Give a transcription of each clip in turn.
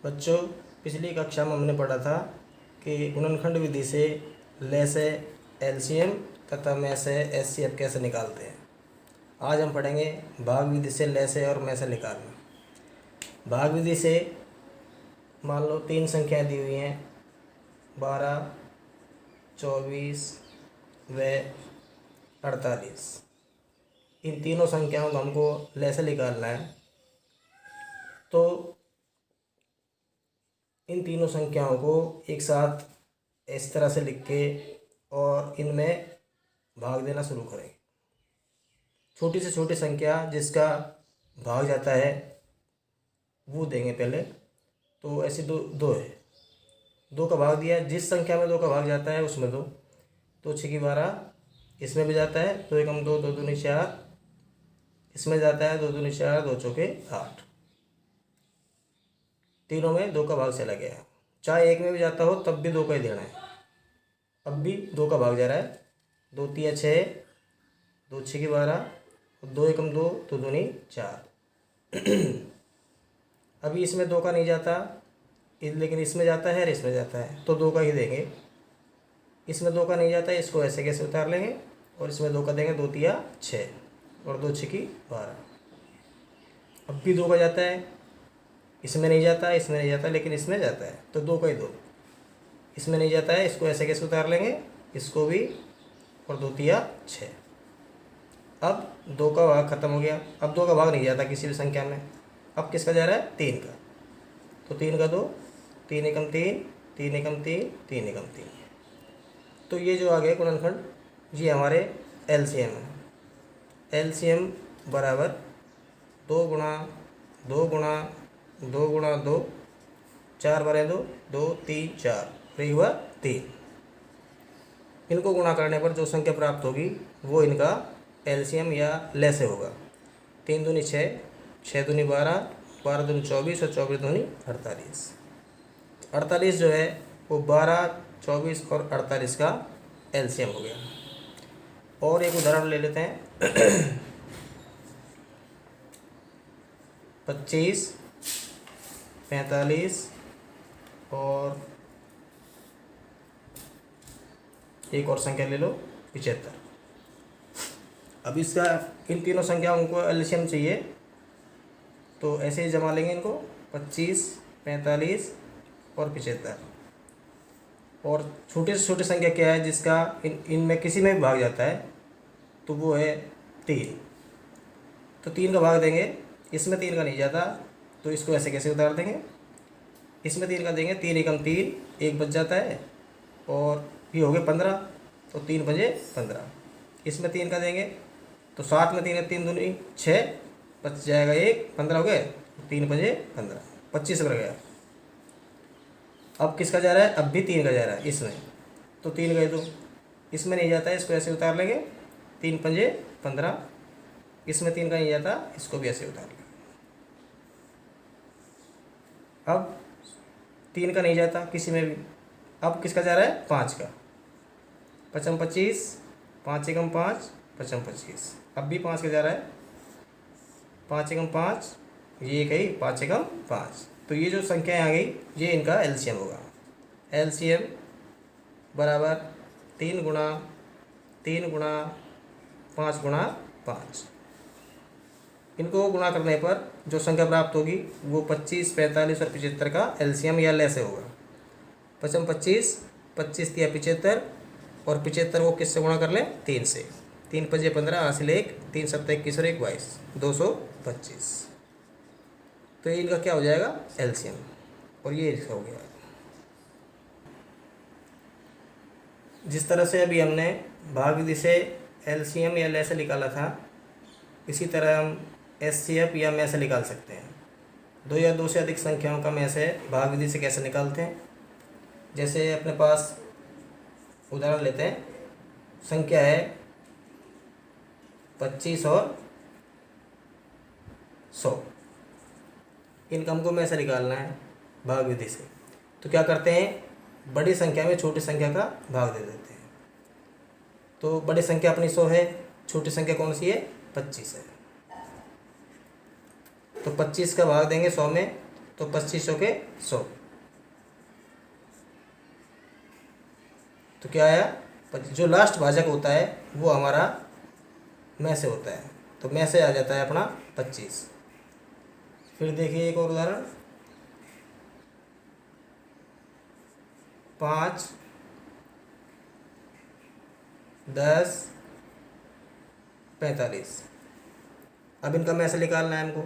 बच्चों, पिछली कक्षा में हमने पढ़ा था कि गुणनखंड विधि से लय से एलसीएम तथा में से एचसीएफ कैसे निकालते हैं। आज हम पढ़ेंगे भाग विधि से लय से और में से निकालना। भाग विधि से मान लो 3 संख्याएं दी हुई हैं, 12, 24 व 48। इन तीनों संख्याओं को हमको लय से निकालना है। तो इन तीनों संख्याओं को एक साथ इस तरह से लिख के और इनमें भाग देना शुरू करेंगे। छोटी से छोटी संख्या जिसका भाग जाता है वो देंगे पहले। तो ऐसे दो है, 2 का भाग दिया, जिस संख्या में 2 का भाग जाता है उसमें 2, तो 6 की 12, इसमें भी जाता है 2 एकम 2, 2 दूनी 4, इसमें जाता है 2 दूनी 4, 2 चौके 8। तीनों में 2 का भाग चला गया है। चाहे एक में भी जाता हो तब भी 2 का ही देना है। अब भी 2 का भाग जा रहा है, 2 तिया 6, 2 6 की 12, 2 एकम 2, 2 दूनी 4। अभी इसमें 2 का नहीं जाता, लेकिन इसमें जाता है और इसमें जाता है, तो 2 का ही देंगे। इसमें 2 का नहीं जाता है, इसको ऐसे कैसे उतार लेंगे और इसमें 2 का देंगे, 2 तिया 6 और 2 6 की 12। अब भी 2 का जाता है, इसमें नहीं जाता, इसमें नहीं जाता, लेकिन इसमें जाता है, तो 2 का ही 2। इसमें नहीं जाता है, इसको ऐसे कैसे उतार लेंगे, इसको भी, और 2 तिया 6। अब 2 का भाग खत्म हो गया। अब 2 का भाग नहीं जाता किसी भी संख्या में। अब किसका जा रहा है, 3 का। तो 3 का 2, 3 एकम 3, 3 एकम 3, 3 एकम 3। तो ये जो आ गया गुणनखंड, ये हमारे एलसीएम है। एलसीएम बराबर 2 गुणा 2 गुणा 2 गुणा 2, 4 बारे 2, 2 3 4, और हुआ 3। इनको गुणा करने पर जो संख्या प्राप्त होगी वो इनका एलसीएम या लय से होगा। 3 दूनी 6, 6 दूनी 12, 12 दूनी 24 और 24 दूनी 48। 48 जो है वो 12, 24 और 48 का एलसीएम हो गया। और एक उदाहरण ले लेते हैं। 25, 45 और एक और संख्या ले लो 75। अब इसका इन तीनों संख्याओं को एलसीएम चाहिए, तो ऐसे ही जमा लेंगे इनको, 25, 45 और 75। और छोटे से छोटी संख्या क्या है जिसका इनमें किसी में भी भाग जाता है, तो वो है 3। तो 3 का भाग देंगे, इसमें 3 का नहीं जाता, तो इसको ऐसे कैसे उतार देंगे, इसमें 3 का देंगे, 3 एकम 3, 1 बच जाता है, और ये हो गए 15, तो 3 बजे 15। इसमें 3 का देंगे, तो 7 में 3 3 दूनी 6, बच जाएगा 1, 15 हो गए, 3 बजे 15, 25 कर गया। अब किसका जा रहा है, अब भी 3 का जा रहा है इसमें, तो 3 गए, तो इसमें नहीं जाता है, इसको ऐसे उतार लेंगे, 3 पंजे 15। इसमें 3 का नहीं जाता, इसको भी ऐसे उतार लेंगे। अब 3 का नहीं जाता किसी में भी, अब किसका जा रहा है, 5 का। 5 25, 5 एकम 5, 5 25। अब भी 5 का जा रहा है, 5 एकम 5, ये कही 5 एकम 5। तो ये जो संख्याएं आ गई ये इनका एलसीएम होगा। एलसीएम बराबर 3 गुणा 3 गुणा 5 गुणा 5। इनको गुणा करने पर जो संख्या प्राप्त होगी वो 25, 45 और 75 का एलसीएम या लय से होगा। 5 25, 25 तिया 75, और 75 को किससे गुणा कर लें, 3 से। 3 पजे 15, हासिल 1, 3 7 21 और 1 22, 225। तो ये इनका क्या हो जाएगा, एलसीएम, और ये इसका हो गया। जिस तरह से अभी हमने भाग विधि से एलसीएम या लय से निकाला था, इसी तरह हम एचसीएफ या में से निकाल सकते हैं। 2 या 2 से अधिक संख्याओं का में से भाग विधि से कैसे निकालते हैं। जैसे अपने पास उदाहरण लेते हैं, संख्या है 25 और 100। इनका हमको में से निकालना है भाग विधि से। तो क्या करते हैं, बड़ी संख्या में छोटी संख्या का भाग दे देते हैं। तो बड़ी संख्या अपनी 100 है, छोटी संख्या कौन सी है, 25 है। तो 25 का भाग देंगे 100 में, तो 25 के 100, तो क्या आया, जो लास्ट भाजक होता है वो हमारा में से होता है, तो में से आ जाता है अपना 25। फिर देखिए एक और उदाहरण, 5, 10, 45। अब इनका में से निकालना है हमको,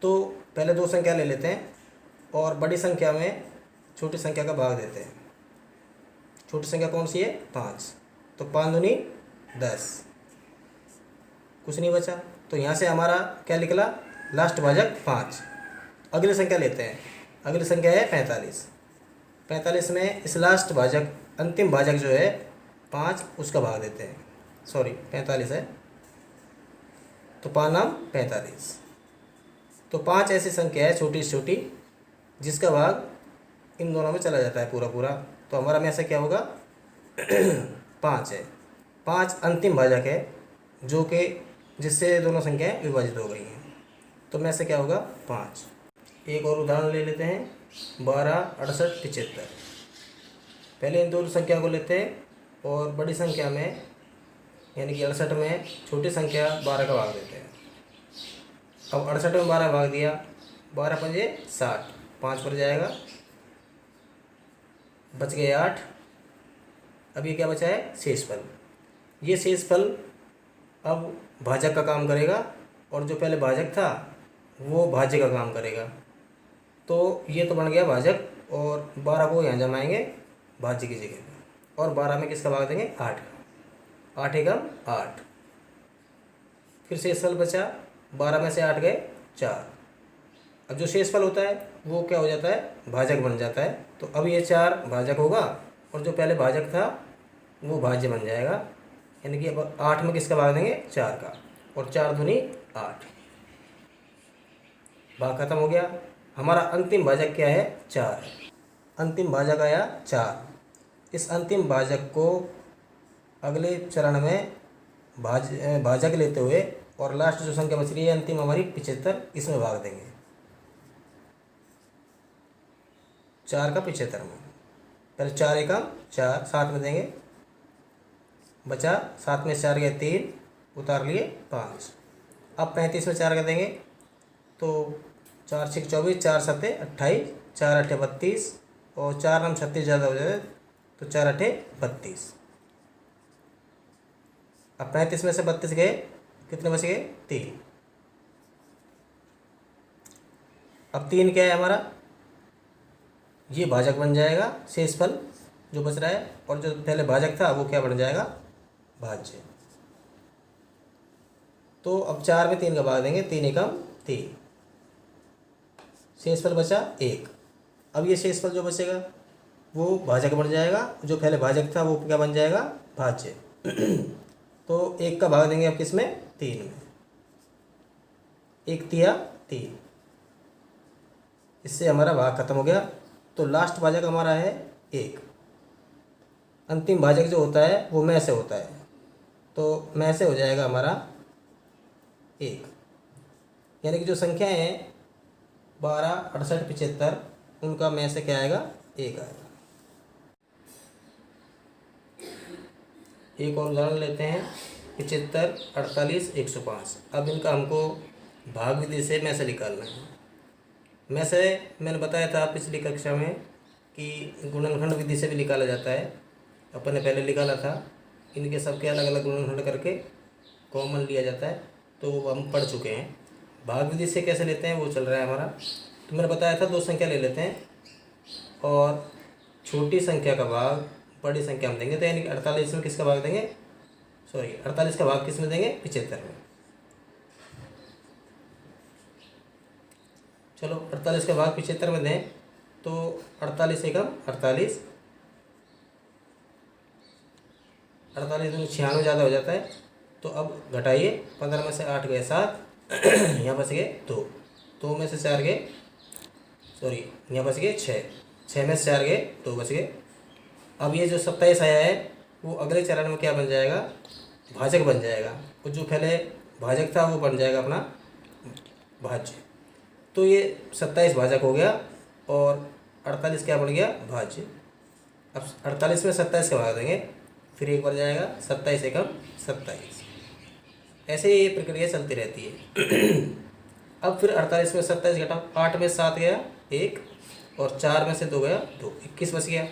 तो पहले दो संख्या ले लेते हैं और बड़ी संख्या में छोटी संख्या का भाग देते हैं। छोटी संख्या कौन सी है, 5, तो 5 दूनी 10, कुछ नहीं बचा, तो यहाँ से हमारा क्या निकला, लास्ट भाजक 5। अगली संख्या लेते हैं, अगली संख्या है 45। 45 में इस लास्ट भाजक, अंतिम भाजक जो है 5, उसका भाग देते हैं, सॉरी 45 है, तो 5 नाम 45। तो 5 ऐसी संख्या है छोटी से छोटी जिसका भाग इन दोनों में चला जाता है पूरा पूरा, तो हमारा में से क्या होगा 5 है। 5 अंतिम भाजक है जो कि जिससे दोनों संख्याएं विभाजित हो गई हैं, तो में से क्या होगा 5। एक और उदाहरण ले लेते हैं, 12, 68, 75। पहले इन दोनों संख्या को लेते हैं और बड़ी संख्या में यानी कि 68 में छोटी संख्या 12 का भाग देते हैं। अब 68 में 12 भाग दिया, 12 पंजे 60, 5 पर जाएगा, बच गए 8। अब ये क्या बचा है, शेषफल। ये शेषफल अब भाजक का काम करेगा और जो पहले भाजक था वो भाज्य का काम करेगा, तो ये तो बन गया भाजक और 12 को यहाँ जमाएंगे भाज्य की जगह पे, और 12 में किसका भाग देंगे, 8 का, 8 एकम 8। फिर शेषफल बचा, 12 में से 8 गए 4। अब जो शेषफल होता है वो क्या हो जाता है, भाजक बन जाता है, तो अब ये 4 भाजक होगा और जो पहले भाजक था वो भाज्य बन जाएगा, यानी कि अब 8 में किसका भाग देंगे, 4 का, और 4 दूनी 8, भाग खत्म हो गया। हमारा अंतिम भाजक क्या है, 4 है। अंतिम भाजक आया 4। इस अंतिम भाजक को अगले चरण में भाजक लेते हुए और लास्ट जो संख्या बच रही है अंतिम हमारी 75, इसमें भाग देंगे 4 का 75 में। पहले 4 एकम 4, 7 में देंगे, बचा 7 में 4 गए 3, उतार लिए 5। अब 35 में 4 का देंगे, तो 4 6 24, 4 7 28, 4 8 32, और 4 नाम 36 ज़्यादा हो जाए तो 4 8 32। अब 35 में से 32 गए, कितने बच गए, 3। अब 3 क्या है हमारा, ये भाजक बन जाएगा, शेषफल जो बच रहा है, और जो पहले भाजक था वो क्या बन जाएगा, भाज्य। तो अब 4 में 3 का भाग देंगे, 3 एकम 3, शेषफल बचा 1। अब ये शेषफल जो बचेगा वो भाजक बन जाएगा, जो पहले भाजक था वो क्या बन जाएगा, भाज्य। तो 1 का भाग देंगे अब किसमें, 3 में, 1 तिया 3, इससे हमारा भाग खत्म हो गया। तो लास्ट भाजक हमारा है 1। अंतिम भाजक जो होता है वो में से होता है, तो में से हो जाएगा हमारा 1, यानी कि जो संख्याएं हैं 12, 68, 75, उनका में से क्या आएगा, 1 आएगा। एक और उदाहरण लेते हैं, 75, 48, 105। अब इनका हमको भाग विधि से में से निकालना है। में से मैंने बताया था पिछली कक्षा में कि गुणनखंड विधि से भी निकाला जाता है, अपन ने पहले निकाला था। इनके सबके अलग अलग गुणनखंड करके कॉमन लिया जाता है, तो वो हम पढ़ चुके हैं। भाग विधि से कैसे लेते हैं वो चल रहा है हमारा। तो मैंने बताया था 2 संख्या ले लेते हैं और छोटी संख्या का भाग बड़ी संख्या में देंगे, तो यानी कि 48 में किसका भाग देंगे, 48 का भाग किस में देंगे, 75 में। चलो 48 का भाग 75 में दें, तो 48 एकम 48, 48 में 96 ज़्यादा हो जाता है, तो अब घटाइए, 15 में से 8 गए 7, यहाँ बच गए 2, 2 में से 4 गए, यहाँ बच गए 6, 6 में से 4 गए 2 बच गए। अब ये जो 27 आया है वो अगले चरण में क्या बन जाएगा, भाजक बन जाएगा, और जो पहले भाजक था वो बन जाएगा अपना भाज्य। तो ये 27 भाजक हो गया और 48 क्या बन गया, भाज्य। अब 48 में 27 का भाग देंगे, फिर एक बार जाएगा 27 एकम 27। ऐसे ही ये प्रक्रिया चलती रहती है। अब फिर 48 में 27 घटाओ, 8 में 7 गया 1 और 4 में से 2 गया 2, 21 बच गया।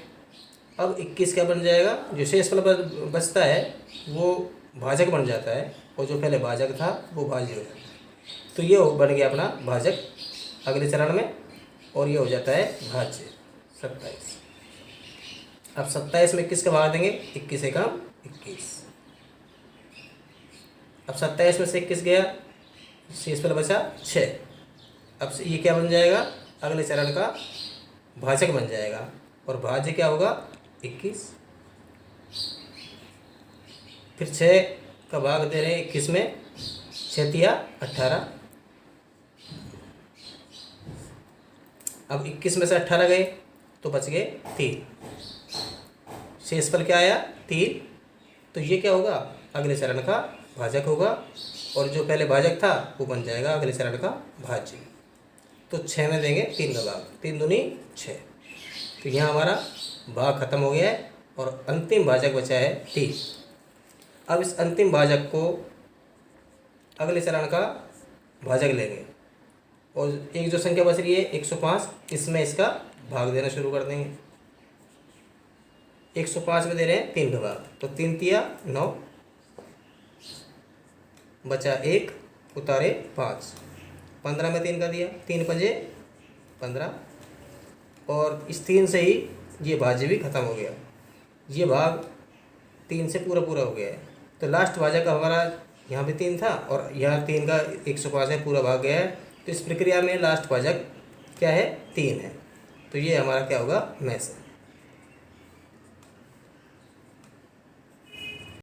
अब 21 क्या बन जाएगा, जो शेषफल बचता है वो भाजक बन जाता है और जो पहले भाजक था वो भाज्य हो जाता है। तो ये बन गया अपना भाजक अगले चरण में, और ये हो जाता है भाज्य 27। अब 27 में 21 का भाग देंगे, 21 एकम 21। अब 27 में से 21 गया, शेषफल बचा 6। अब ये क्या बन जाएगा, अगले चरण का भाजक बन जाएगा और भाज्य क्या होगा 21। फिर 6 का भाग दे रहे हैं 21 में, 6 तिया 18। अब 21 में से 18 गए तो बच गए 3, शेषफल क्या आया 3। तो ये क्या होगा, अगले चरण का भाजक होगा और जो पहले भाजक था वो बन जाएगा अगले चरण का भाज्य। तो 6 में देंगे 3 का भाग, 3 दूनी 6। तो यहाँ हमारा भाग खत्म हो गया है और अंतिम भाजक बचा है 3। अब इस अंतिम भाजक को अगले चरण का भाजक लेंगे और एक जो संख्या बच रही है 105, इसमें इसका भाग देना शुरू कर देंगे। 105 में दे रहे हैं 3 का भाग, तो 3 तिया 9, बचा 1, उतारे 5, 15 में 3 का दिया, 3 पंजे 15 और इस 3 से ही ये भाज्य भी खत्म हो गया। ये भाग 3 से पूरा पूरा हो गया है। तो लास्ट भाजक का हमारा यहाँ भी 3 था और यहाँ 3 का 105 है, पूरा भाग गया है। तो इस प्रक्रिया में लास्ट भाजक क्या है 3 है। तो ये हमारा क्या होगा, मैच है।